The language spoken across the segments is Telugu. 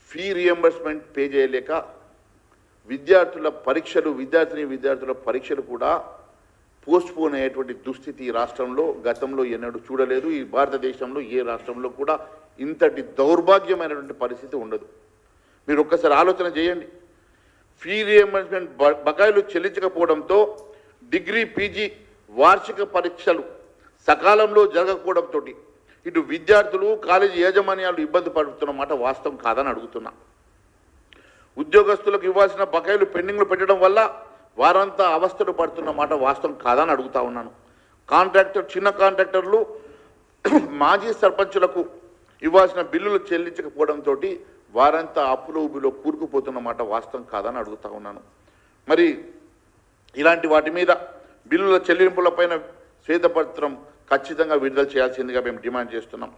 ఫీ రియంబర్స్మెంట్ పే చేయలేక విద్యార్థుల పరీక్షలు కూడా పోస్ట్పోన్ అయ్యేటువంటి దుస్థితి ఈ రాష్ట్రంలో గతంలో ఎన్నడూ చూడలేదు. ఈ భారతదేశంలో ఏ రాష్ట్రంలో కూడా ఇంతటి దౌర్భాగ్యమైనటువంటి పరిస్థితి ఉండదు. మీరు ఒక్కసారి ఆలోచన చేయండి. ఫీ రియంబర్స్మెంట్ బకాయిలు చెల్లించకపోవడంతో డిగ్రీ పీజీ వార్షిక పరీక్షలు సకాలంలో జరగకపోవడంతో ఇటు విద్యార్థులు కాలేజీ యాజమాన్యాలు ఇబ్బంది పడుతున్నమాట వాస్తవం కాదని అడుగుతున్నా. ఉద్యోగస్తులకు ఇవ్వాల్సిన బకాయిలు పెండింగ్లు పెట్టడం వల్ల వారంతా అవస్థలు పడుతున్నమాట వాస్తవం కాదని అడుగుతా ఉన్నాను. చిన్న కాంట్రాక్టర్లు మాజీ సర్పంచులకు ఇవ్వాల్సిన బిల్లులు చెల్లించకపోవడంతో వారంతా అప్పులో ఊబిలో కూరుకుపోతున్నమాట వాస్తవం కాదని అడుగుతా ఉన్నాను. మరి ఇలాంటి వాటి మీద బిల్లుల చెల్లింపులపైన శ్వేతపత్రం ఖచ్చితంగా విడుదల చేయాల్సిందిగా మేము డిమాండ్ చేస్తున్నాం.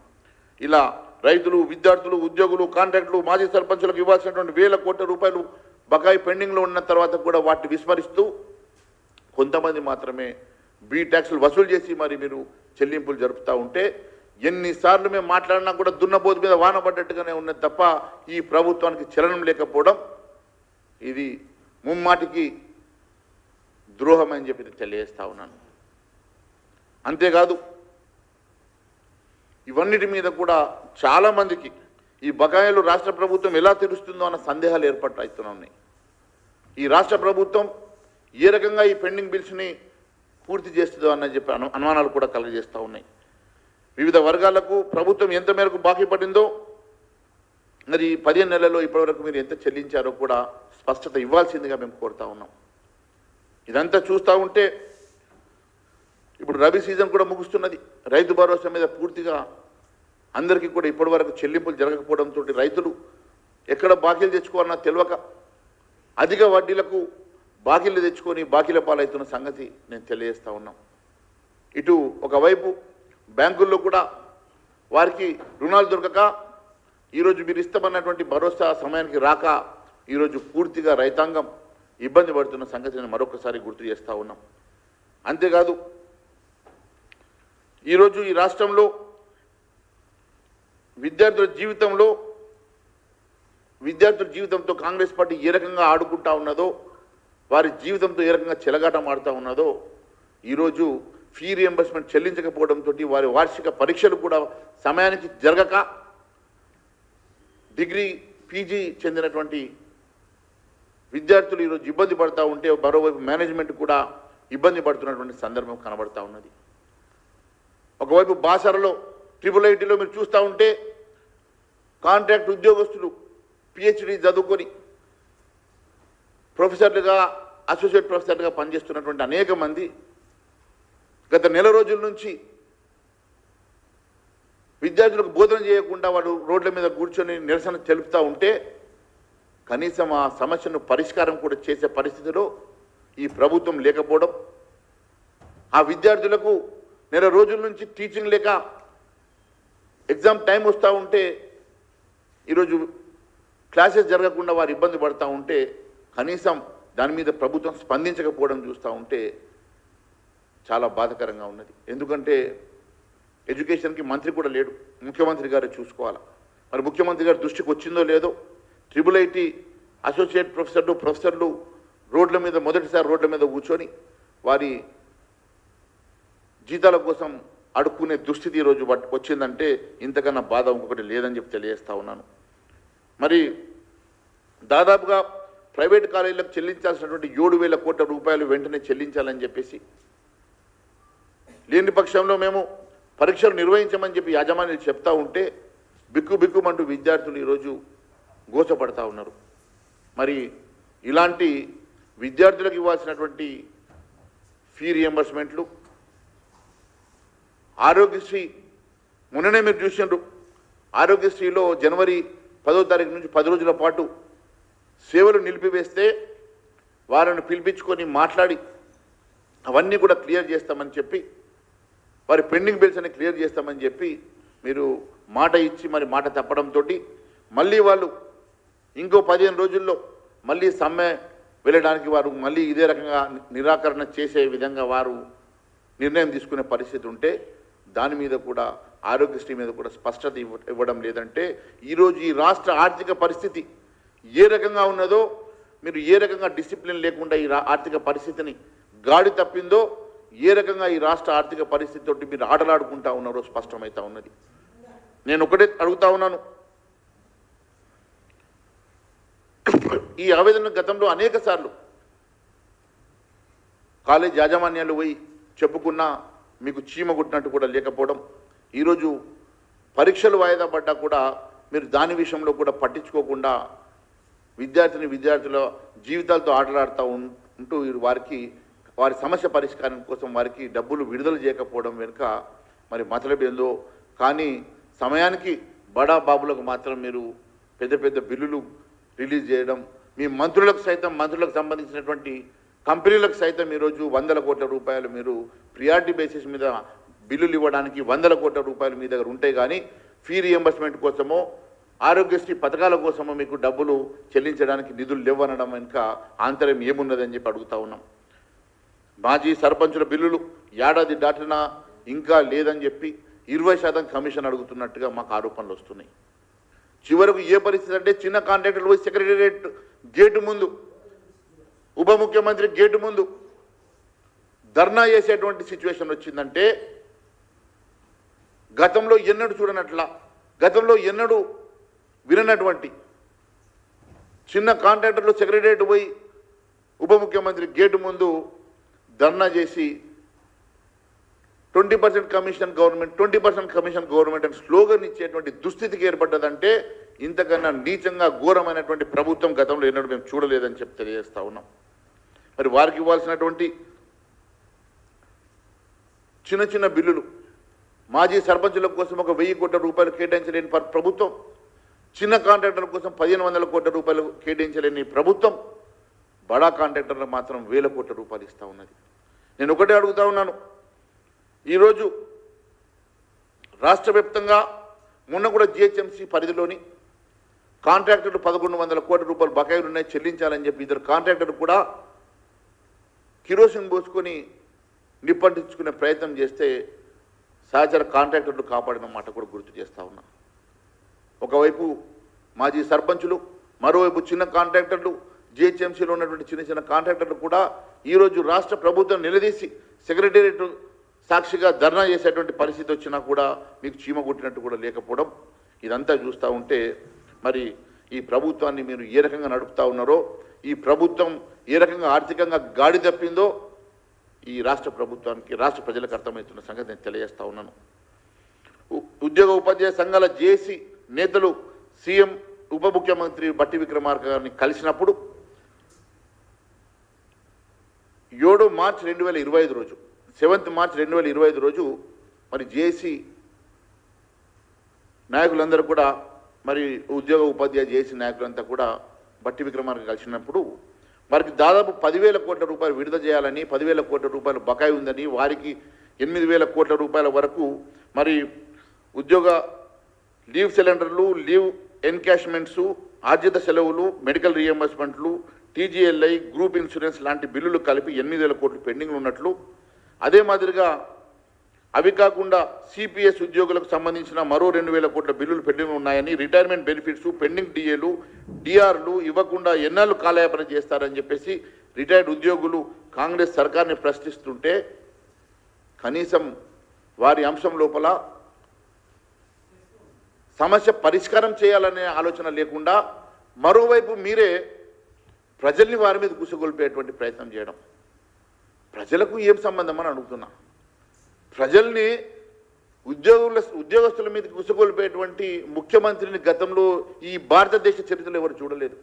ఇలా రైతులు, విద్యార్థులు, ఉద్యోగులు, కాంట్రాక్టులు, మాజీ సర్పంచులకు ఇవ్వాల్సినటువంటి వేల కోట్ల రూపాయలు బకాయి పెండింగ్లో ఉన్న తర్వాత కూడా వాటిని విస్మరిస్తూ కొంతమంది మాత్రమే బీ ట్యాక్సులు వసూలు చేసి మరి మీరు చెల్లింపులు జరుపుతూ ఉంటే ఎన్నిసార్లు మేము మాట్లాడినా కూడా దున్నపోతు మీద వాన పడ్డట్టుగానే ఉన్నది తప్ప ఈ ప్రభుత్వానికి చలనం లేకపోవడం ఇది ముమ్మాటికి ద్రోహం అని చెప్పి తెలియజేస్తా ఉన్నాను. అంతేకాదు ఇవన్నిటి మీద కూడా చాలామందికి ఈ బకాయిలు రాష్ట్ర ప్రభుత్వం ఎలా తీరుస్తుందో అన్న సందేహాలు ఏర్పడుతున్నాయి. ఈ రాష్ట్ర ప్రభుత్వం ఏ రకంగా ఈ పెండింగ్ బిల్స్ని పూర్తి చేస్తుందో అన్న చెప్పి అనుమానాలు కూడా కలుగజేస్తూ ఉన్నాయి. వివిధ వర్గాలకు ప్రభుత్వం ఎంత మేరకు బాకీ పడిందో మరి 15 నెలల్లో ఇప్పటివరకు మీరు ఎంత చెల్లించారో కూడా స్పష్టత ఇవ్వాల్సిందిగా మేము కోరుతా ఉన్నాం. ఇదంతా చూస్తూ ఉంటే ఇప్పుడు రబీ సీజన్ కూడా ముగుస్తున్నది. రైతు భరోసా మీద పూర్తిగా అందరికీ కూడా ఇప్పటివరకు చెల్లింపులు జరగకపోవడంతో రైతులు ఎక్కడ బాకీలు తెచ్చుకోవాలన్నా తెలియక అధిక వడ్డీలకు బాకీలు తెచ్చుకొని బాకీల పాలవుతున్న సంగతి నేను తెలియజేస్తూ ఉన్నాం. ఇటు ఒకవైపు బ్యాంకుల్లో కూడా వారికి రుణాలు దొరకక ఈరోజు మీరు ఇస్తామన్నటువంటి భరోసా సమయానికి రాక ఈరోజు పూర్తిగా రైతాంగం ఇబ్బంది పడుతున్న సంగతి నేను మరొకసారి గుర్తు చేస్తూ ఉన్నాం. అంతేకాదు ఈరోజు ఈ రాష్ట్రంలో విద్యార్థుల జీవితంతో కాంగ్రెస్ పార్టీ ఏ రకంగా ఆడుకుంటా ఉన్నదో, వారి జీవితంతో ఏ రకంగా చెలగాటం ఆడుతూ ఉన్నదో ఈరోజు ఫీ రియంబర్స్మెంట్ చెల్లించకపోవడంతో వారి వార్షిక పరీక్షలు కూడా సమయానికి జరగక డిగ్రీ పీజీ చెందినటువంటి విద్యార్థులు ఈరోజు ఇబ్బంది పడుతూ ఉంటే మరోవైపు మేనేజ్మెంట్ కూడా ఇబ్బంది పడుతున్నటువంటి సందర్భం కనబడతా ఉన్నది. ఒకవైపు బాసరలో IIITలో మీరు చూస్తూ ఉంటే కాంట్రాక్ట్ ఉద్యోగస్తులు PhD చదువుకొని ప్రొఫెసర్లుగా, అసోసియేట్ ప్రొఫెసర్లుగా పనిచేస్తున్నటువంటి అనేక మంది గత నెల రోజుల నుంచి విద్యార్థులకు బోధన చేయకుండా వాడు రోడ్ల మీద కూర్చొని నిరసన తెలుపుతూ ఉంటే కనీసం ఆ సమస్యను పరిష్కారం కూడా చేసే పరిస్థితిలో ఈ ప్రభుత్వం లేకపోవడం, ఆ విద్యార్థులకు నెల రోజుల నుంచి టీచింగ్ లేక ఎగ్జామ్ టైం వస్తూ ఉంటే ఈరోజు క్లాసెస్ జరగకుండా వారు ఇబ్బంది పడుతూ ఉంటే కనీసం దాని మీద ప్రభుత్వం స్పందించకపోవడం చూస్తూ ఉంటే చాలా బాధాకరంగా ఉన్నది. ఎందుకంటే ఎడ్యుకేషన్కి మంత్రి కూడా లేడు, ముఖ్యమంత్రి గారు చూసుకోవాలి. మరి ముఖ్యమంత్రి గారి దృష్టికి వచ్చిందో లేదో IIIT అసోసియేట్ ప్రొఫెసర్లు మొదటిసారి రోడ్ల మీద కూర్చొని వారి జీతాల కోసం అడుక్కునే దుస్థితి ఈరోజు వచ్చిందంటే ఇంతకన్నా బాధ ఇంకొకటి లేదని చెప్పి తెలియజేస్తా ఉన్నాను. మరి దాదాపుగా ప్రైవేట్ కాలేజీలకు చెల్లించాల్సినటువంటి 7,000 కోట్ల రూపాయలు వెంటనే చెల్లించాలని చెప్పేసి, లేని పక్షంలో మేము పరీక్షలు నిర్వహించమని చెప్పి యాజమాన్యాలు చెప్తా ఉంటే బిక్కుమంటూ విద్యార్థులు ఈరోజు గోచపడతా ఉన్నారు. మరి ఇలాంటి విద్యార్థులకు ఇవ్వాల్సినటువంటి ఫీ రియంబర్స్మెంట్లు, ఆరోగ్యశ్రీ మొన్ననే మీరు చూసినారు. ఆరోగ్యశ్రీలో జనవరి 10వ తారీఖు నుంచి 10 రోజుల పాటు సేవలు నిలిపివేస్తే వారిని పిలిపించుకొని మాట్లాడి అవన్నీ కూడా క్లియర్ చేస్తామని చెప్పి, వారి పెండింగ్ బిల్స్ అన్ని క్లియర్ చేస్తామని చెప్పి మీరు మాట ఇచ్చి మరి మాట తప్పడంతో మళ్ళీ వాళ్ళు ఇంకో 15 రోజుల్లో మళ్ళీ సమ్మె వెళ్ళడానికి వారు మళ్ళీ ఇదే రకంగా నిరాకరణ చేసే విధంగా వారు నిర్ణయం తీసుకునే పరిస్థితి ఉంటే దాని మీద కూడా ఆరోగ్యశ్రీ మీద కూడా స్పష్టత ఇవ్వడం లేదంటే ఈరోజు ఈ రాష్ట్ర ఆర్థిక పరిస్థితి ఏ రకంగా ఉన్నదో, మీరు ఏ రకంగా డిసిప్లిన్ లేకుండా ఈ ఆర్థిక పరిస్థితిని గాడి తప్పిందో, ఏ రకంగా ఈ రాష్ట్ర ఆర్థిక పరిస్థితితోటి మీరు ఆటలాడుకుంటా ఉన్నారో స్పష్టమవుతా ఉన్నది. నేను ఒకటే అడుగుతా ఉన్నాను, ఈ ఆవేదన గతంలో అనేక సార్లు కాలేజ్ యాజమాన్యాలు పోయి చెప్పుకున్నా మీకు చీమ కొట్టినట్టు కూడా లేకపోవడం, ఈరోజు పరీక్షలు వాయిదా పడ్డా కూడా మీరు దాని విషయంలో కూడా పట్టించుకోకుండా విద్యార్థుల జీవితాలతో ఆటలాడుతూ ఉంటూ వారి సమస్య పరిష్కారం కోసం వారికి డబ్బులు విడుదల చేయకపోవడం వెనుక మరి మతలబేందో. కానీ సమయానికి బడా బాబులకు మాత్రం మీరు పెద్ద పెద్ద బిల్లులు రిలీజ్ చేయడం, మీ మంత్రులకు సంబంధించినటువంటి కంపెనీలకు సైతం ఈరోజు 100 కోట్ల రూపాయలు మీరు ప్రియారిటీ బేసిస్ మీద బిల్లులు ఇవ్వడానికి 100 కోట్ల రూపాయలు మీ దగ్గర ఉంటాయి. కానీ ఫీ రియంబర్స్మెంట్ కోసమో ఆరోగ్యశ్రీ పథకాల కోసమో మీకు డబ్బులు చెల్లించడానికి నిధులు లేవనడం వెనుక ఆంతర్యం ఏమున్నదని చెప్పి అడుగుతా ఉన్నాం. మాజీ సర్పంచుల బిల్లులు ఏడాది దాటినా ఇంకా లేదని చెప్పి 20% కమిషన్ అడుగుతున్నట్టుగా మాకు ఆరోపణలు వస్తున్నాయి. చివరకు ఏ పరిస్థితి అంటే చిన్న కాంట్రాక్టర్లు పోయి సెక్రటేరియట్ గేటు ముందు, ఉప ముఖ్యమంత్రి గేటు ముందు ధర్నా చేసేటువంటి సిచ్యువేషన్ వచ్చిందంటే గతంలో ఎన్నడూ విననటువంటి చిన్న కాంట్రాక్టర్లు సెక్రటేరియట్ పోయి ఉప ముఖ్యమంత్రి గేటు ముందు ధర్నా చేసి 20% కమిషన్ గవర్నమెంట్ అని స్లోగన్ ఇచ్చేటువంటి దుస్థితికి ఏర్పడ్డదంటే ఇంతకన్నా నీచంగా ఘోరమైనటువంటి ప్రభుత్వం గతంలో ఎన్నడూ మేము చూడలేదని చెప్పి తెలియజేస్తా ఉన్నాం. మరి వారికి ఇవ్వాల్సినటువంటి చిన్న చిన్న బిల్లులు, మాజీ సర్పంచుల కోసం ఒక 1000 కోట్ల రూపాయలు కేటాయించలేని ప్రభుత్వం, చిన్న కాంట్రాక్టర్ల కోసం 1500 కోట్ల రూపాయలు కేటాయించలేని ప్రభుత్వం బడా కాంట్రాక్టర్లకు మాత్రం 1000 కోట్ల రూపాయలు ఇస్తూ ఉన్నది. నేను ఒకటే అడుగుతా ఉన్నాను, ఈరోజు రాష్ట్ర వ్యాప్తంగా మొన్న కూడా జిహెచ్ఎంసీ పరిధిలోని కాంట్రాక్టర్లు 1100 కోట్ల రూపాయలు బకాయిలు ఉన్నాయి చెల్లించాలని చెప్పి ఇద్దరు కాంట్రాక్టర్లు కూడా కిరోసిన్ పోసుకొని నిప్పంటించుకునే ప్రయత్నం చేస్తే సహచర కాంట్రాక్టర్లు కాపాడిన మాట కూడా గుర్తు చేస్తూ ఉన్నా. ఒకవైపు మాజీ సర్పంచులు, మరోవైపు చిన్న కాంట్రాక్టర్లు, జిహెచ్ఎంసీలో ఉన్నటువంటి చిన్న కాంట్రాక్టర్లు కూడా ఈరోజు రాష్ట్ర ప్రభుత్వం నిలదీసి సెక్రటేరియట్ సాక్షిగా ధర్నా చేసేటువంటి పరిస్థితి వచ్చినా కూడా మీకు చీమ కొట్టినట్టు కూడా లేకపోవడం, ఇదంతా చూస్తూ ఉంటే మరి ఈ ప్రభుత్వాన్ని మీరు ఏ రకంగా నడుపుతా ఉన్నారో, ఈ ప్రభుత్వం ఏ రకంగా ఆర్థికంగా గాడి తప్పిందో ఈ రాష్ట్ర ప్రభుత్వానికి, రాష్ట్ర ప్రజలకు అర్థమవుతున్న సంగతి నేను తెలియజేస్తా ఉన్నాను. ఉద్యోగ ఉపాధ్యాయ సంఘాల జేఏసీ నేతలు సీఎం ఉప ముఖ్యమంత్రి బట్టి విక్రమార్క గారిని కలిసినప్పుడు 7 మార్చి 2025 రోజు 7th మార్చ్ 2025 రోజు మరి జేఏసీ నాయకులందరూ కూడా, మరి ఉద్యోగ ఉపాధ్యాయ జేఏసీ నాయకులంతా కూడా బట్టి విక్రమార్క కలిసినప్పుడు వారికి దాదాపు 10,000 కోట్ల రూపాయలు విడుదల చేయాలని, 10,000 కోట్ల రూపాయలు బకాయి ఉందని, వారికి 8,000 కోట్ల రూపాయల వరకు మరి ఉద్యోగ లీవ్ సిలిండర్లు, లీవ్ ఎన్కాష్మెంట్స్, ఆర్జిత సెలవులు, మెడికల్ రియంబర్స్మెంట్లు, టీజీఎల్ఐ, గ్రూప్ ఇన్సూరెన్స్ లాంటి బిల్లులు కలిపి 8,000 కోట్లు పెండింగ్లు ఉన్నట్లు, అదే మాదిరిగా అవి కాకుండా సిపిఎస్ ఉద్యోగులకు సంబంధించిన మరో 2,000 కోట్ల బిల్లులు పెండింగ్ ఉన్నాయని, రిటైర్మెంట్ బెనిఫిట్స్, పెండింగ్ డిఏలు, డిఆర్లు ఇవ్వకుండా ఎన్నాళ్ళు కాలయాపన చేస్తారని చెప్పేసి రిటైర్డ్ ఉద్యోగులు కాంగ్రెస్ సర్కార్ని ప్రశ్నిస్తుంటే కనీసం వారి అంశం లోపల సమస్య పరిష్కారం చేయాలనే ఆలోచన లేకుండా మరోవైపు మీరే ప్రజల్ని వారి మీద కుసగొల్పేటువంటి ప్రయత్నం చేయడం, ప్రజలకు ఏం సంబంధం అని అడుగుతున్నా. ప్రజల్ని ఉద్యోగస్తుల మీద కుసగొల్పేటువంటి ముఖ్యమంత్రిని గతంలో ఈ భారతదేశ చరిత్రలో ఎవరు చూడలేదు.